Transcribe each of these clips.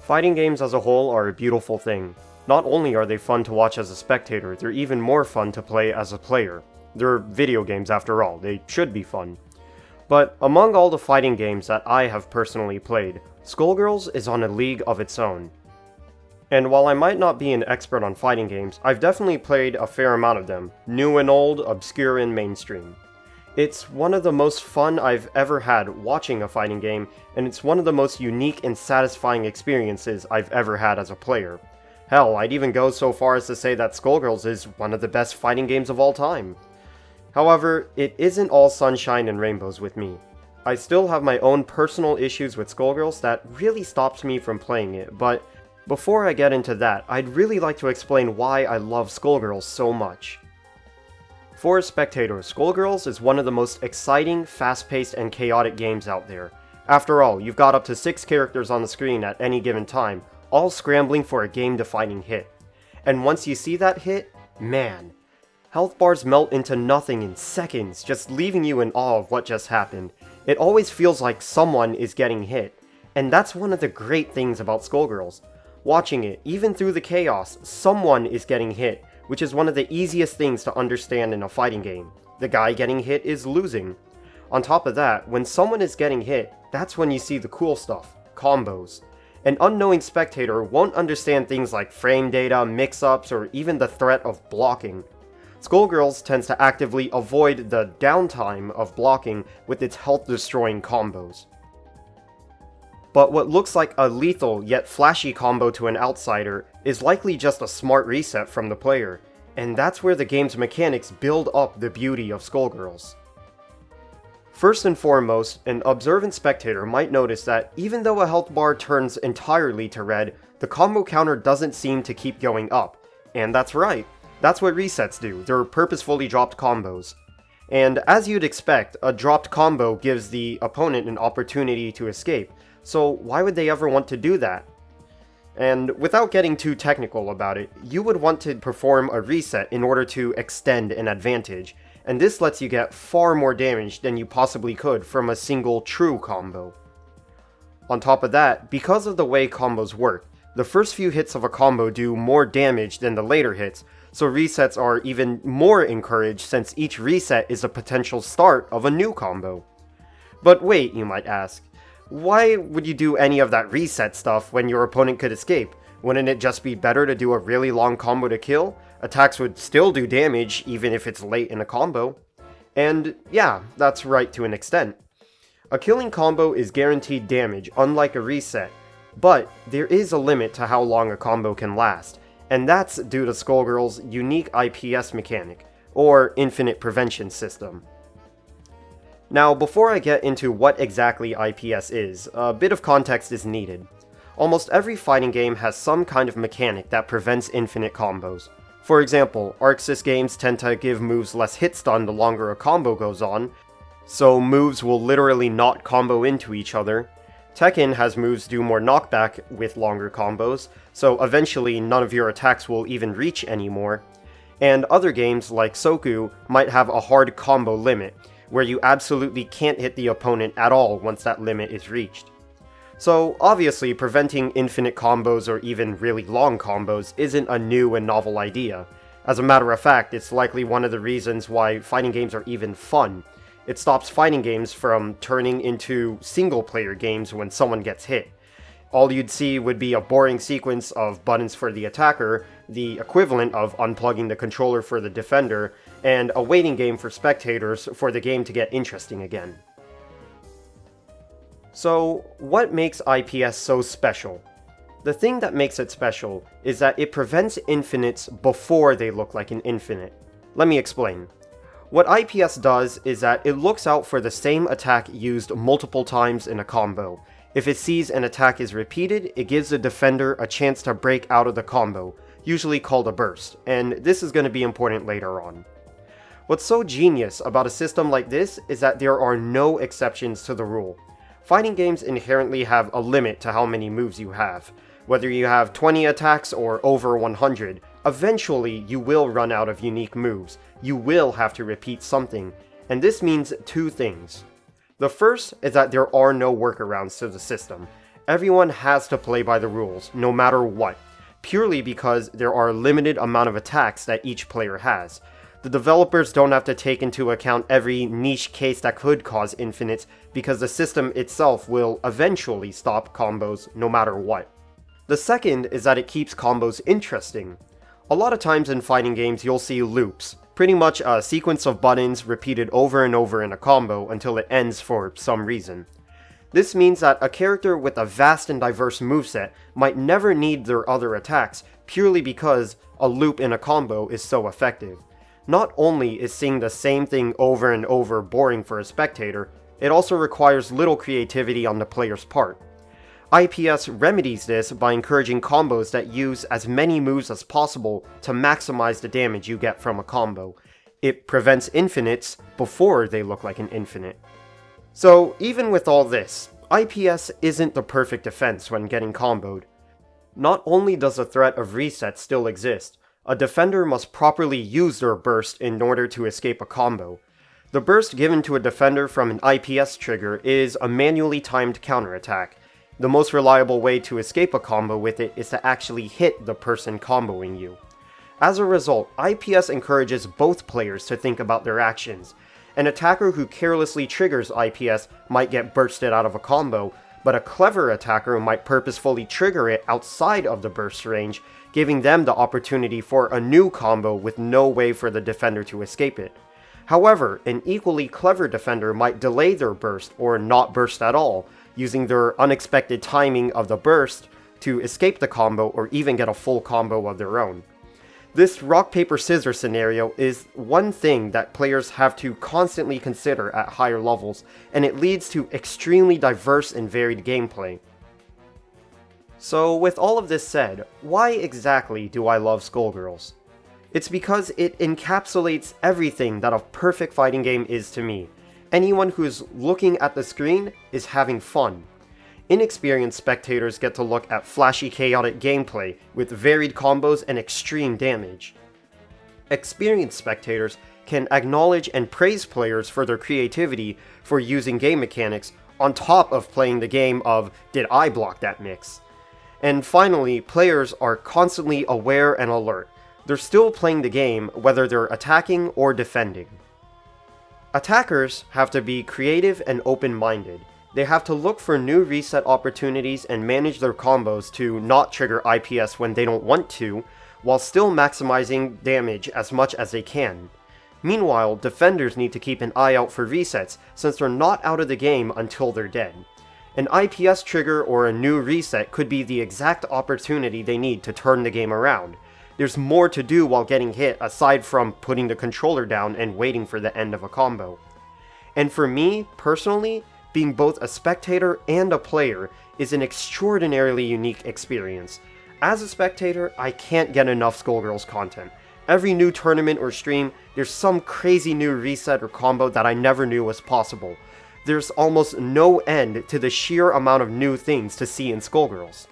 Fighting games as a whole are a beautiful thing. Not only are they fun to watch as a spectator, they're even more fun to play as a player. They're video games after all, they should be fun. But among all the fighting games that I have personally played, Skullgirls is on a league of its own. And while I might not be an expert on fighting games, I've definitely played a fair amount of them, new and old, obscure and mainstream. It's one of the most fun I've ever had watching a fighting game, and it's one of the most unique and satisfying experiences I've ever had as a player. Hell, I'd even go so far as to say that Skullgirls is one of the best fighting games of all time. However, it isn't all sunshine and rainbows with me. I still have my own personal issues with Skullgirls that really stops me from playing it, but before I get into that, I'd really like to explain why I love Skullgirls so much. For a spectator, Skullgirls is one of the most exciting, fast-paced, and chaotic games out there. After all, you've got up to 6 characters on the screen at any given time, all scrambling for a game-defining hit. And once you see that hit, man, health bars melt into nothing in seconds, just leaving you in awe of what just happened. It always feels like someone is getting hit, and that's one of the great things about Skullgirls. Watching it, even through the chaos, someone is getting hit, which is one of the easiest things to understand in a fighting game. The guy getting hit is losing. On top of that, when someone is getting hit, that's when you see the cool stuff, combos. An unknowing spectator won't understand things like frame data, mix-ups, or even the threat of blocking. Skullgirls tends to actively avoid the downtime of blocking with its health-destroying combos. But what looks like a lethal yet flashy combo to an outsider is likely just a smart reset from the player, and that's where the game's mechanics build up the beauty of Skullgirls. First and foremost, an observant spectator might notice that even though a health bar turns entirely to red, the combo counter doesn't seem to keep going up. And that's right, that's what resets do, they're purposefully dropped combos. And as you'd expect, a dropped combo gives the opponent an opportunity to escape, so why would they ever want to do that? And without getting too technical about it, you would want to perform a reset in order to extend an advantage, and this lets you get far more damage than you possibly could from a single true combo. On top of that, because of the way combos work, the first few hits of a combo do more damage than the later hits, so resets are even more encouraged since each reset is a potential start of a new combo. But wait, you might ask, why would you do any of that reset stuff when your opponent could escape? Wouldn't it just be better to do a really long combo to kill? Attacks would still do damage even if it's late in a combo. And yeah, that's right to an extent. A killing combo is guaranteed damage, unlike a reset, but there is a limit to how long a combo can last, and that's due to Skullgirls' unique IPS mechanic, or Infinite Prevention System. Now, before I get into what exactly IPS is, a bit of context is needed. Almost every fighting game has some kind of mechanic that prevents infinite combos. For example, Arc Sys games tend to give moves less hit stun the longer a combo goes on, so moves will literally not combo into each other. Tekken has moves do more knockback with longer combos, so eventually none of your attacks will even reach anymore. And other games, like Soku, might have a hard combo limit, where you absolutely can't hit the opponent at all once that limit is reached. So obviously preventing infinite combos or even really long combos isn't a new and novel idea. As a matter of fact, it's likely one of the reasons why fighting games are even fun. It stops fighting games from turning into single-player games when someone gets hit. All you'd see would be a boring sequence of buttons for the attacker, the equivalent of unplugging the controller for the defender, and a waiting game for spectators for the game to get interesting again. So, what makes IPS so special? The thing that makes it special is that it prevents infinites before they look like an infinite. Let me explain. What IPS does is that it looks out for the same attack used multiple times in a combo. If it sees an attack is repeated, it gives the defender a chance to break out of the combo, usually called a burst, and this is going to be important later on. What's so genius about a system like this is that there are no exceptions to the rule. Fighting games inherently have a limit to how many moves you have. Whether you have 20 attacks or over 100, eventually you will run out of unique moves. You will have to repeat something, and this means two things. The first is that there are no workarounds to the system. everyone has to play by the rules, no matter what, purely because there are a limited amount of attacks that each player has. The developers don't have to take into account every niche case that could cause infinites, because the system itself will eventually stop combos no matter what. The second is that it keeps combos interesting. A lot of times in fighting games you'll see loops, pretty much a sequence of buttons repeated over and over in a combo until it ends for some reason. This means that a character with a vast and diverse moveset might never need their other attacks purely because a loop in a combo is so effective. Not only is seeing the same thing over and over boring for a spectator, it also requires little creativity on the player's part. IPS remedies this by encouraging combos that use as many moves as possible to maximize the damage you get from a combo. It prevents infinites before they look like an infinite. So even with all this, IPS isn't the perfect defense when getting comboed. Not only does the threat of reset still exist, a defender must properly use their burst in order to escape a combo. The burst given to a defender from an IPS trigger is a manually timed counterattack. The most reliable way to escape a combo with it is to actually hit the person comboing you. As a result, IPS encourages both players to think about their actions. An attacker who carelessly triggers IPS might get bursted out of a combo, but a clever attacker might purposefully trigger it outside of the burst range, giving them the opportunity for a new combo with no way for the defender to escape it. However, an equally clever defender might delay their burst or not burst at all, using their unexpected timing of the burst to escape the combo or even get a full combo of their own. This rock paper scissors scenario is one thing that players have to constantly consider at higher levels, and it leads to extremely diverse and varied gameplay. So with all of this said, why exactly do I love Skullgirls? It's because it encapsulates everything that a perfect fighting game is to me. Anyone who's looking at the screen is having fun. Inexperienced spectators get to look at flashy, chaotic gameplay with varied combos and extreme damage. Experienced spectators can acknowledge and praise players for their creativity for using game mechanics on top of playing the game of, did I block that mix? And finally, players are constantly aware and alert. They're still playing the game whether they're attacking or defending. Attackers have to be creative and open-minded. They have to look for new reset opportunities and manage their combos to not trigger IPS when they don't want to, while still maximizing damage as much as they can. Meanwhile, defenders need to keep an eye out for resets, since they're not out of the game until they're dead. An IPS trigger or a new reset could be the exact opportunity they need to turn the game around. There's more to do while getting hit aside from putting the controller down and waiting for the end of a combo. And for me, personally, being both a spectator and a player is an extraordinarily unique experience. As a spectator, I can't get enough Skullgirls content. Every new tournament or stream, there's some crazy new reset or combo that I never knew was possible. There's almost no end to the sheer amount of new things to see in Skullgirls.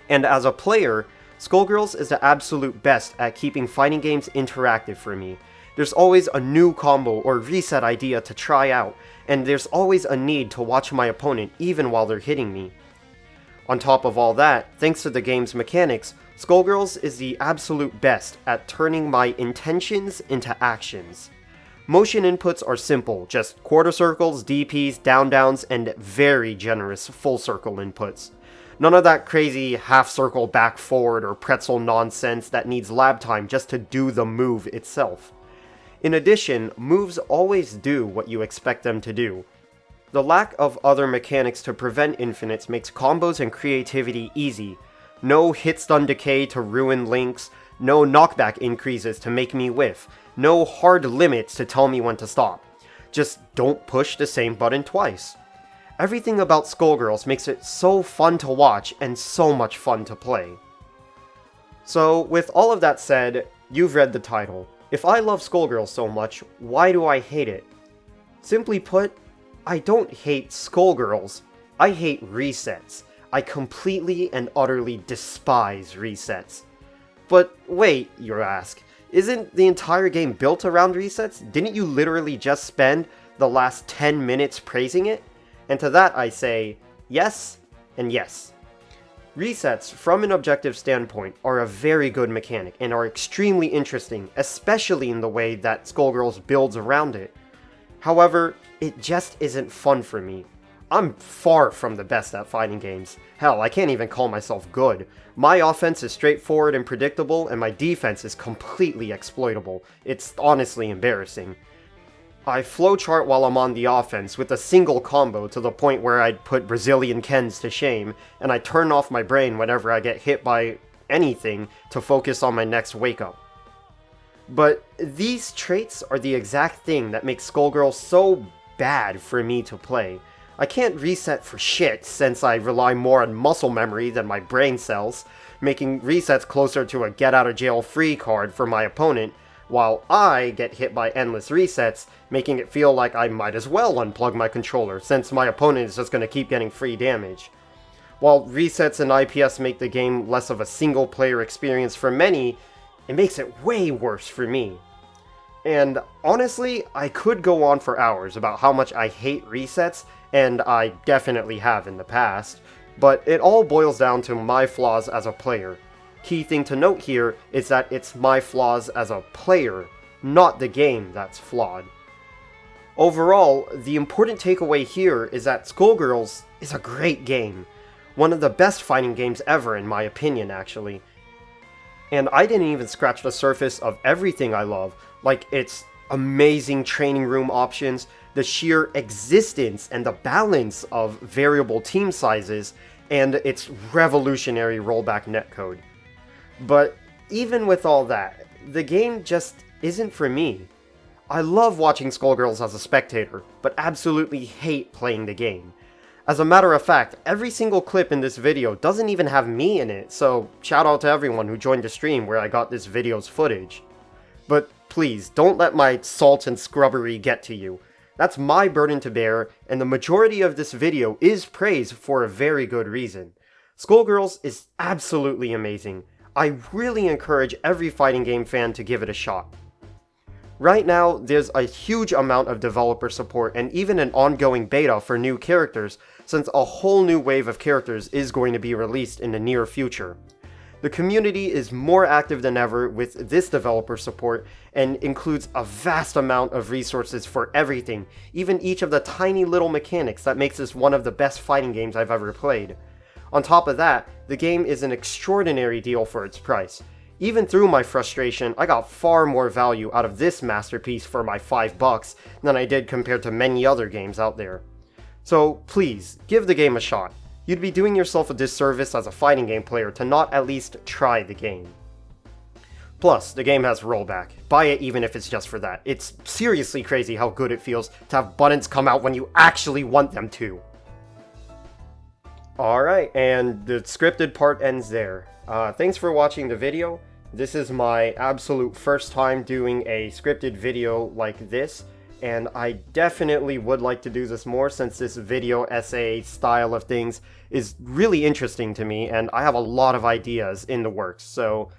And as a player, Skullgirls is the absolute best at keeping fighting games interactive for me. There's always a new combo or reset idea to try out, and there's always a need to watch my opponent even while they're hitting me. On top of all that, thanks to the game's mechanics, Skullgirls is the absolute best at turning my intentions into actions. Motion inputs are simple, just quarter circles, DPs, down-downs, and very generous full circle inputs. None of that crazy half circle back forward or pretzel nonsense that needs lab time just to do the move itself. In addition, moves always do what you expect them to do. The lack of other mechanics to prevent infinites makes combos and creativity easy. No hit stun decay to ruin links, no knockback increases to make me whiff, no hard limits to tell me when to stop. Just don't push the same button twice. Everything about Skullgirls makes it so fun to watch and so much fun to play. So, with all of that said, you've read the title. If I love Skullgirls so much, why do I hate it? Simply put, I don't hate Skullgirls, I hate resets. I completely and utterly despise resets. But wait, you ask, isn't the entire game built around resets? Didn't you literally just spend the last 10 minutes praising it? And to that I say, yes And yes, resets, from an objective standpoint, are a very good mechanic and are extremely interesting, especially in the way that Skullgirls builds around it. However, it just isn't fun for me. I'm far from the best at fighting games. Hell, I can't even call myself good. My offense is straightforward and predictable, and my defense is completely exploitable. It's honestly embarrassing. I flowchart while I'm on the offense with a single combo to the point where I'd put Brazilian Kens to shame, and I turn off my brain whenever I get hit by anything to focus on my next wake-up. But these traits are the exact thing that makes Skullgirls so bad for me to play. I can't reset for shit since I rely more on muscle memory than my brain cells, making resets closer to a get-out-of-jail-free card for my opponent, while I get hit by endless resets, making it feel like I might as well unplug my controller, since my opponent is just going to keep getting free damage. While resets and IPS make the game less of a single-player experience for many, it makes it way worse for me. And honestly, I could go on for hours about how much I hate resets, and I definitely have in the past, but it all boils down to my flaws as a player. Key thing to note here is that it's my flaws as a player, not the game that's flawed. Overall, the important takeaway here is that Skullgirls is a great game. One of the best fighting games ever in my opinion, actually. And I didn't even scratch the surface of everything I love, like its amazing training room options, the sheer existence and the balance of variable team sizes, and its revolutionary rollback netcode. But even with all that, the game just isn't for me. I love watching Skullgirls as a spectator, but absolutely hate playing the game. As a matter of fact, every single clip in this video doesn't even have me in it, so shout out to everyone who joined the stream where I got this video's footage. But please, don't let my salt and scrubbery get to you. That's my burden to bear, and the majority of this video is praise for a very good reason. Skullgirls is absolutely amazing. I really encourage every fighting game fan to give it a shot. Right now, there's a huge amount of developer support and even an ongoing beta for new characters, since a whole new wave of characters is going to be released in the near future. The community is more active than ever with this developer support and includes a vast amount of resources for everything, even each of the tiny little mechanics that makes this one of the best fighting games I've ever played. On top of that, the game is an extraordinary deal for its price. Even through my frustration, I got far more value out of this masterpiece for my $5 than I did compared to many other games out there. So please, give the game a shot. You'd be doing yourself a disservice as a fighting game player to not at least try the game. Plus, the game has rollback. Buy it even if it's just for that. It's seriously crazy how good it feels to have buttons come out when you actually want them to. Alright, and the scripted part ends there. Thanks for watching the video. This is my absolute first time doing a scripted video like this, and I definitely would like to do this more since this video essay style of things is really interesting to me, and I have a lot of ideas in the works, so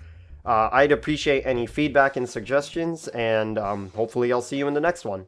I'd appreciate any feedback and suggestions, and hopefully I'll see you in the next one.